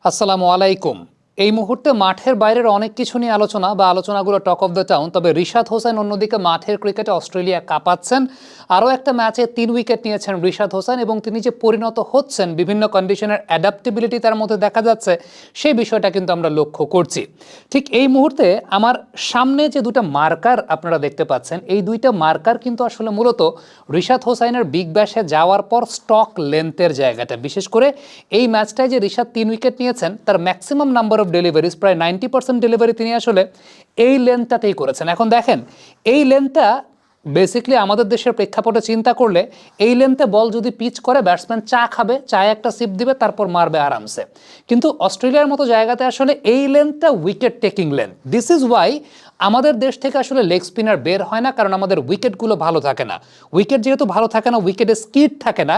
আসসালামু আলাইকুম। এই মুহূর্তে মাঠের বাইরের অনেক কিছু নিয়ে আলোচনা বা আলোচনাগুলো টক অফ দ্য টাউন। তবে রিশাদ হোসেন অন্যদিকে মাঠের ক্রিকেটে অস্ট্রেলিয়া কাঁপাচ্ছেন। আরও একটা ম্যাচে 3 উইকেট নিয়েছেন রিশাদ হোসেন এবং তিনি যে পরিণত হচ্ছেন বিভিন্ন কন্ডিশনের অ্যাডাপ্টেবিলিটি তার মধ্যে দেখা যাচ্ছে, সেই বিষয়টা কিন্তু আমরা লক্ষ্য করছি। ঠিক এই মুহূর্তে আমার সামনে যে দুটো মার্কার আপনারা দেখতে পাচ্ছেন, এই দুইটা মার্কার কিন্তু আসলে মূলত রিশাদ হোসেনের বিগ ব্যাশে যাওয়ার পর স্টক লেন্থের জায়গাটা। বিশেষ করে এই ম্যাচটায় যে রিশাদ 3 উইকেট নিয়েছেন, তার ম্যাক্সিমাম নাম্বার অফ ডেলিভারিজ প্রায় 90% ডেলিভারি তিনি আসলে এই লেন্থটাতেই করেছেন। এখন দেখেন, এই লেন্থটা বেসিক্যালি আমাদের দেশের প্রেক্ষাপটে চিন্তা করলে এই লেন্থে বল যদি পিচ করে, ব্যাটসম্যান চা খাবে, চায়ে একটা সিপ দিবে, তারপর মারবে আরামসে। কিন্তু অস্ট্রেলিয়ার মতো জায়গাতে আসলে এই লেন্থটা wicket taking length. This is why আমাদের দেশ থেকে আসলে লেগ স্পিনার বের হয় না, কারণ আমাদের উইকেটগুলো ভালো থাকে না। উইকেট যেহেতু ভালো থাকে না, উইকেটে স্কিড থাকে না,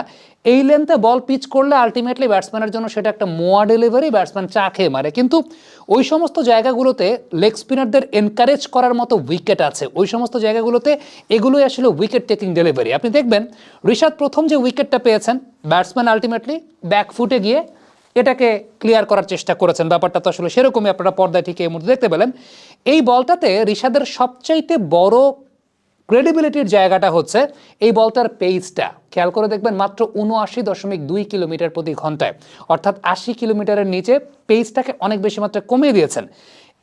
এই লেন্থে বল পিচ করলে আলটিমেটলি ব্যাটসম্যানের জন্য সেটা একটা মোয়া ডেলিভারি, ব্যাটসম্যান চা খেয়ে মারে। কিন্তু ওই সমস্ত জায়গাগুলোতে লেগ স্পিনারদের এনকারেজ করার মতো উইকেট আছে, ওই সমস্ত জায়গাগুলোতে এগুলোই আসলে উইকেট টেকিং ডেলিভারি। আপনি দেখবেন রিশাদ প্রথম যে উইকেটটা পেয়েছেন, ব্যাটসম্যান আলটিমেটলি ব্যাকফুটে গিয়ে এটাকে ক্লিয়ার করার চেষ্টা করেছেন। ব্যাপারটা তো আসলে সেরকমই, আপনারা পর্দায় ঠিক এই মুহূর্তে দেখতে পেলেন। এই বলটাতে রিশাদের সবচাইতে বড় ক্রেডিবিলিটির জায়গাটা হচ্ছে এই বলটার পেসটা। খেয়াল করে দেখবেন মাত্র ৭৯.২ কিলোমিটার প্রতি ঘন্টায়, অর্থাৎ ৮০ কিলোমিটারের নিচে পেসটাকে অনেক বেশি মাত্রায় কমিয়ে দিয়েছেন।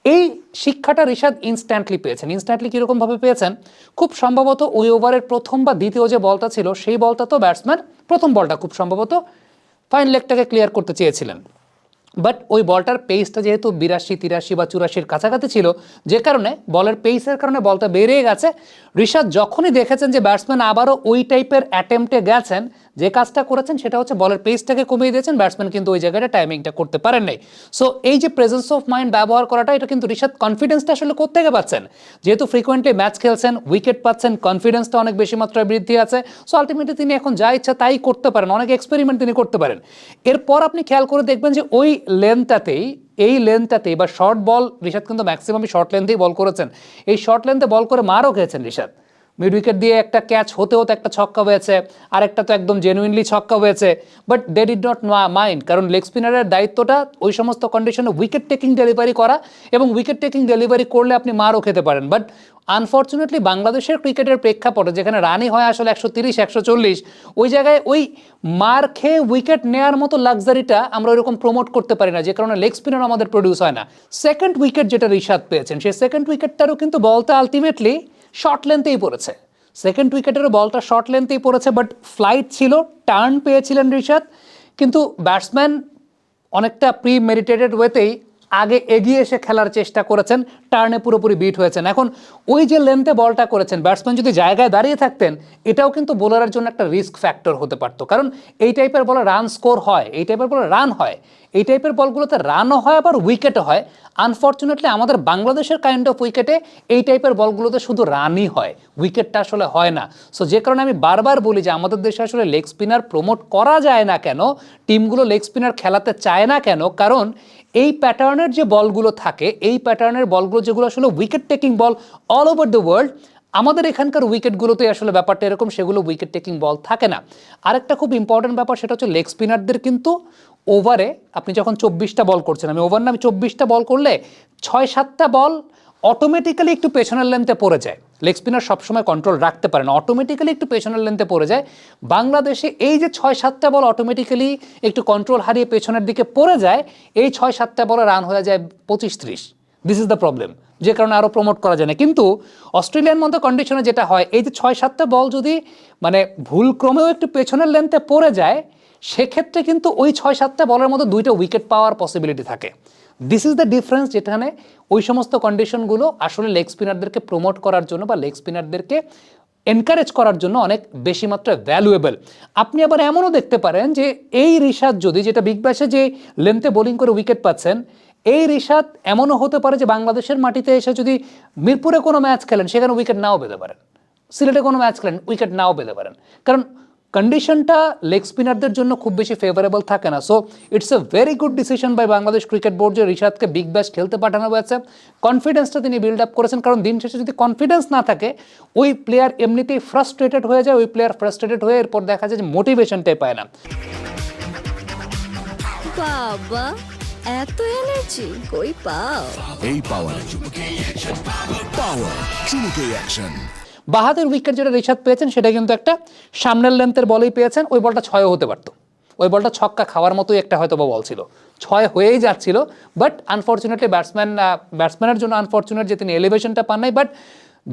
এই শিক্ষাটা রিশাদ ইনস্ট্যান্টলি পেয়েছেন। ইনস্ট্যান্টলি কীরকমভাবে পেয়েছেন? খুব সম্ভবত ওই ওভারের প্রথম বা দ্বিতীয় যে বলটা ছিল, সেই বলটা তো ব্যাটসম্যান প্রথম বলটা খুব সম্ভবত ফাইন লেগটাকে ক্লিয়ার করতে চেয়েছিলেন, বাট ওই বলটার পেসটা যেহেতু ৮২, ৮৩ বা ৮৪ কাছাকাছি ছিল, যে কারণে বলের পেসের কারণে বলটা বেরিয়ে গেছে। রিশাদ যখনই দেখেছেন যে ব্যাটসম্যান আবারও ওই টাইপের অ্যাটেম্পটে গেছেন, যে কাজটা করেছেন সেটা হচ্ছে বলের পেসটাকে কমিয়ে দিয়েছেন। ব্যাটসম্যান কিন্তু ওই জায়গাটা টাইমিংটা করতে পারেন নাই। সো এই যে প্রেজেন্স অফ মাইন্ড ব্যবহার করাটা, এটা কিন্তু রিশাদ কনফিডেন্সটা আসলে কোত্থেকে পাচ্ছেন? যেহেতু ফ্রিকোয়েন্টলি ম্যাচ খেলছেন, উইকেট পাচ্ছেন, কনফিডেন্সটা অনেক বেশি মাত্রায় বৃদ্ধি আছে। সো আলটিমেটলি তিনি এখন যা ইচ্ছা তাই করতে পারেন, অনেক এক্সপেরিমেন্ট তিনি করতে পারেন। এরপর আপনি খেয়াল করে দেখবেন যে ওই লেন্থটাতেই, এই লেন্থটাতেই বা শর্ট বল, রিশাদ কিন্তু ম্যাক্সিমামই শর্ট লেন্থেই বল করেছেন। এই শর্ট লেন্থে বল করে মারও খেয়েছেন রিশাদ। মিড উইকেট দিয়ে একটা ক্যাচ হতে হতে একটা ছক্কা হয়েছে, আর একটা তো একদম জেনুইনলি ছক্কা হয়েছে, but they did not mind, কারণ লেগ স্পিনারের দায়িত্বটা ওই সমস্ত কন্ডিশনে উইকেট টেকিং ডেলিভারি করা, এবং উইকেট টেকিং ডেলিভারি করলে আপনি মারও খেতে পারেন। বাট আনফর্চুনেটলি বাংলাদেশের ক্রিকেটের প্রেক্ষাপটে, যেখানে রানই হয় আসলে ১৩০, ১৪০, ওই জায়গায় ওই মার খেয়ে উইকেট নেওয়ার মতো লাক্সারিটা আমরা ওইরকম প্রমোট করতে পারি না, যে কারণে লেগ স্পিনার আমাদের প্রডিউস হয় না। সেকেন্ড উইকেট যেটা রিশাদ পেয়েছেন, সেই সেকেন্ড উইকেটটারও কিন্তু বলটা আলটিমেটলি শর্ট লেন্থেই পড়েছে। সেকেন্ড উইকেটেরও বলটা শর্ট লেন্থেই পড়েছে, বাট ফ্লাইট ছিল, টার্ন পেয়েছিলেন রিশাদ, কিন্তু ব্যাটসম্যান অনেকটা প্রি মেডিটেটেড ওয়েতেই আগে এগিয়ে এসে খেলার চেষ্টা করেছেন, টার্নে পুরোপুরি বিট হয়েছেন। এখন ওই যে লেন্থে বলটা করেছেন, ব্যাটসম্যান যদি জায়গায় দাঁড়িয়ে থাকতেন, এটাও কিন্তু বোলারের জন্য একটা রিস্ক ফ্যাক্টর হতে পারতো, কারণ এই টাইপের বলে রান স্কোর হয়, এই টাইপের বলে রান হয়, এই টাইপের বলগুলোতে রানও হয় আবার উইকেটও হয়। আনফর্চুনেটলি আমাদের বাংলাদেশের কাইন্ড অফ উইকেটে এই টাইপের বলগুলোতে শুধু রানই হয়, উইকেটটা আসলে হয় না। সো যে কারণে আমি বারবার বলি যে আমাদের দেশে আসলে লেগ স্পিনার প্রমোট করা যায় না কেন, টিমগুলো লেগ স্পিনার খেলাতে চায় না কেন? কারণ এই প্যাটার্নের যে বলগুলো থাকে, এই প্যাটার্নের বলগুলো যেগুলো আসলে wicket taking ball all over the world, আমাদের এখানকার উইকেটগুলোতে আসলে ব্যাপারটা এরকম, সেগুলো উইকেট টেকিং বল থাকে না। আরেকটা খুব ইম্পর্টেন্ট ব্যাপার, সেটা হচ্ছে লেগ স্পিনারদের কিন্তু ওভারে আপনি যখন 24টা বল করছেন, আমি ওভার না, আমি 24টা বল করলে 6-7টা বল অটোমেটিক্যালি একটু পেছনের লেন্থে পড়ে যায়। লেগ স্পিনার সবসময় কন্ট্রোল রাখতে পারে না, অটোমেটিক্যালি একটু পেছনের লেন্থে পড়ে যায়। বাংলাদেশে এই যে 6-7টা বল অটোমেটিক্যালি একটু কন্ট্রোল হারিয়ে পেছনের দিকে পড়ে যায়, এই 6-7টা বলে রান হয়ে যায় 25-30। দিস ইজ দ্য প্রবলেম, যে কারণে আরও প্রমোট করা যায় না। কিন্তু অস্ট্রেলিয়ার মতো কন্ডিশনে যেটা হয়, এই যে 6-7টা বল যদি মানে ভুলক্রমেও একটু পেছনের লেন্থে পড়ে যায়, সেক্ষেত্রে কিন্তু ওই 6-7টা বলের মধ্যে 2টা উইকেট পাওয়ার পসিবিলিটি থাকে। দিস ইজ দ্য ডিফারেন্স, যেখানে ওই সমস্ত কন্ডিশনগুলো আসলে লেগ স্পিনারদেরকে প্রমোট করার জন্য বা লেগ স্পিনারদেরকে এনকারেজ করার জন্য অনেক বেশি মাত্রায় ভ্যালুয়েবল। আপনি আবার এমনও দেখতে পারেন যে এই রিশাদ যদি, যেটা বিগ ব্যাশে যে লেন্থে বোলিং করে উইকেট পাচ্ছেন, এই রিশাদ এমনও হতে পারে যে বাংলাদেশের মাটিতে এসে যদি মিরপুরে কোনো ম্যাচ খেলেন, সেখানে উইকেট নাও পেতে পারেন, সিলেটে কোনো ম্যাচ খেলেন, উইকেট নাও পেতে পারেন, কারণ কন্ডিশনটা লেগ স্পিনারদের জন্য খুব বেশি ফেভারেবল থাকে না। So it's a very good decision by Bangladesh cricket board যে রিশাদকে বিগ ব্যাশ খেলতে পাঠানো হয়েছে। কনফিডেন্সটা তিনি বিল্ড আপ করেছেন, কারণ দিন শেষে যদি কনফিডেন্স না থাকে, ওই প্লেয়ার এমনিতেই ফ্রাস্ট্রেটেড হয়ে যায়, ওই প্লেয়ার ফ্রাস্ট্রেটেড হয়ে এরপর দেখা যায় যে মোটিভেশনটাই পায় না। বাবা, এত এনার্জি কই পাও? এই পাওয়ার চুমুকে অ্যাকশন। বাহাতের উইকেট যেটা রিশাদ পেয়েছেন সেটা কিন্তু একটা সামনের লেন্থের বলেই পেয়েছেন, ওই বলটা 6 হতে পারতো, ওই বলটা ছক্কা খাওয়ার মতোই একটা হয়তো বা বল ছিল, 6 হয়েই যাচ্ছিল, বাট আনফর্চুনেটলি ব্যাটসম্যানের জন্য আনফর্চুনেট যে তিনি এলিভেশনটা পান নাই, but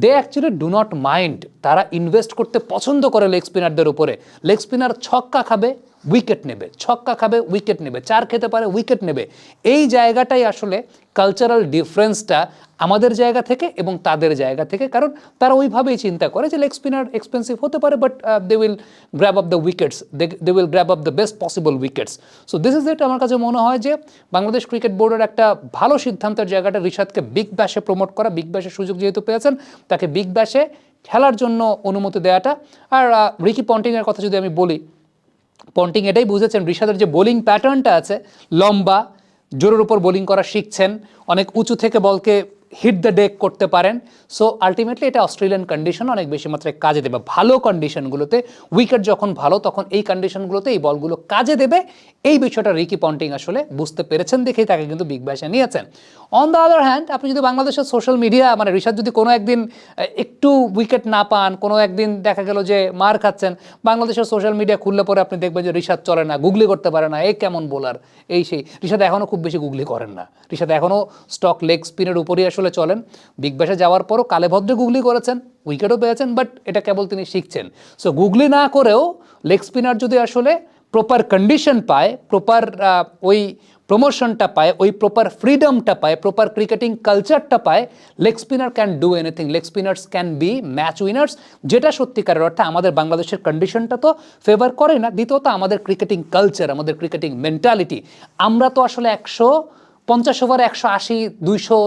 they actually do not mind, তারা ইনভেস্ট করতে পছন্দ করে লেগ স্পিনারদের উপরে। লেগ স্পিনার ছক্কা খাবে, উইকেট নেবে, ছক্কা খাবে, উইকেট নেবে, 4 খেতে পারে, উইকেট নেবে। এই জায়গাটাই আসলে কালচারাল ডিফারেন্সটা আমাদের জায়গা থেকে এবং তাদের জায়গা থেকে, কারণ তারা ওইভাবেই চিন্তা করে যে লেগ স্পিনার এক্সপেন্সিভ হতে পারে, but they will grab up the wickets, they will grab up the best possible wickets. So this is it. আমার কাছে মনে হয় যে বাংলাদেশ ক্রিকেট বোর্ডের একটা ভালো সিদ্ধান্তের জায়গাটা রিশাদকে বিগ ব্যাশে প্রমোট করা, বিগ ব্যাশের সুযোগ যেহেতু পেয়েছেন তাকে বিগ ব্যাশে খেলার জন্য অনুমতি দেওয়াটা। আর রিকি পন্টিংয়ের কথা যদি আমি বলি, পন্টিং এটাই বুঝেছেন ঋষাদের যে বোলিং প্যাটার্নটা আছে, লম্বা, জোরের উপর বোলিং করা শিখছেন, অনেক উঁচু থেকে বলকে হিট দ্য ডেক করতে পারেন। সো আলটিমেটলি এটা অস্ট্রেলিয়ান কন্ডিশন অনেক বেশি মাত্রায় কাজে দেবে, ভালো কন্ডিশনগুলোতে, উইকেট যখন ভালো তখন এই কন্ডিশনগুলোতে এই বলগুলো কাজে দেবে। এই বিষয়টা রিকি পন্টিং আসলে বুঝতে পেরেছেন দেখেই তাকে কিন্তু বিগ ব্যাশে নিয়েছেন। অন দ্য আদার হ্যান্ড, আপনি যদি বাংলাদেশের সোশ্যাল মিডিয়া, মানে ঋষাদ যদি কোনো একদিন একটু উইকেট না পান, কোনো একদিন দেখা গেল যে মার খাচ্ছেন, বাংলাদেশের সোশ্যাল মিডিয়া খুললে পরে আপনি দেখবেন যে ঋষাদ চলে না, গুগলি করতে পারে না, এ কেমন বোলার, এই সেই। ঋষাদ এখনও খুব বেশি গুগলি করেন না, ঋষাদ এখনও স্টক লেগ স্পিনের উপরই আসলে চলেন। বিগ ব্যাশে যাওয়ার পরও কালে ভদ্রে গুগলি করেছেন, উইকেটও পেয়েছেন, বাট এটা কেবল তিনি শিখছেন। সো গুগলি না করেও লেগ স্পিনার যদি আসলে প্রপার কন্ডিশন পায়, প্রপার ওই প্রমোশনটা পায়, ওই প্রপার ফ্রিডমটা পায়, প্রপার ক্রিকেটিং কালচারটা পায়, leg spinner can do anything, leg spinners can be match winners, যেটা সত্যিকারের অর্থে আমাদের বাংলাদেশের কন্ডিশনটা তো ফেভার করে না। দ্বিতীয়ত আমাদের ক্রিকেটিং কালচার, আমাদের ক্রিকেটিং মেন্টালিটি, আমরা তো আসলে 150 ওভারে 180, 200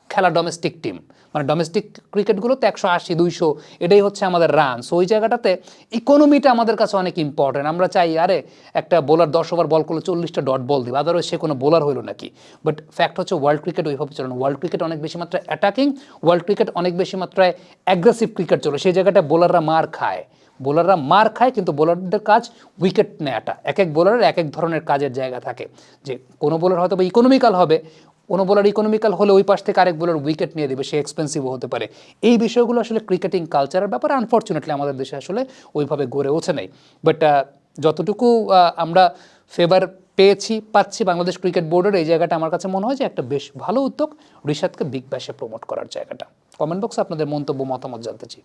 খেলা ডোমেস্টিক টিম, মানে ডোমেস্টিক ক্রিকেটগুলোতে 180, 200 এটাই হচ্ছে আমাদের রান। সো ওই জায়গাটাতে ইকোনমিটা আমাদের কাছে অনেক ইম্পর্টেন্ট। আমরা চাই আরে একটা বোলার 10 ওভার বল করলে 40টা ডট বল দিবে, আদারওয়াইজ সে কোনো বোলার হইলো নাকি। বাট ফ্যাক্ট হচ্ছে ওয়ার্ল্ড ক্রিকেট ওইভাবে চলে না। ওয়ার্ল্ড ক্রিকেট অনেক বেশি মাত্রায় অ্যাটাকিং, ওয়ার্ল্ড ক্রিকেট অনেক বেশি মাত্রায় অ্যাগ্রেসিভ ক্রিকেট চলে। সেই জায়গাটা বোলাররা মার খায়, কিন্তু বোলারদের কাজ উইকেট নেওয়াটা। এক এক বোলারের এক এক ধরনের কাজের জায়গা থাকে, যে কোনো বোলার হয়তো বা ইকোনমিক্যাল হবে, কোনো বোলার ইকোনমিক্যাল হলে ওই পাশ থেকে আরেক বোলার উইকেট নিয়ে দেবে, সে এক্সপেন্সিভও হতে পারে। এই বিষয়গুলো আসলে ক্রিকেটিং কালচারের ব্যাপারে আনফর্চুনেটলি আমাদের দেশে আসলে ওইভাবে গড়ে ওঠে নাই। বাট যতটুকু আমরা ফেভার পাচ্ছি বাংলাদেশ ক্রিকেট বোর্ডের, এই জায়গাটা আমার কাছে মনে হয় যে একটা বেশ ভালো উদ্যোগ ঋষাদকে বিগ ব্যাশে প্রমোট করার জায়গাটা। কমেন্ট বক্সে আপনাদের মন্তব্য, মতামত জানতে চাই।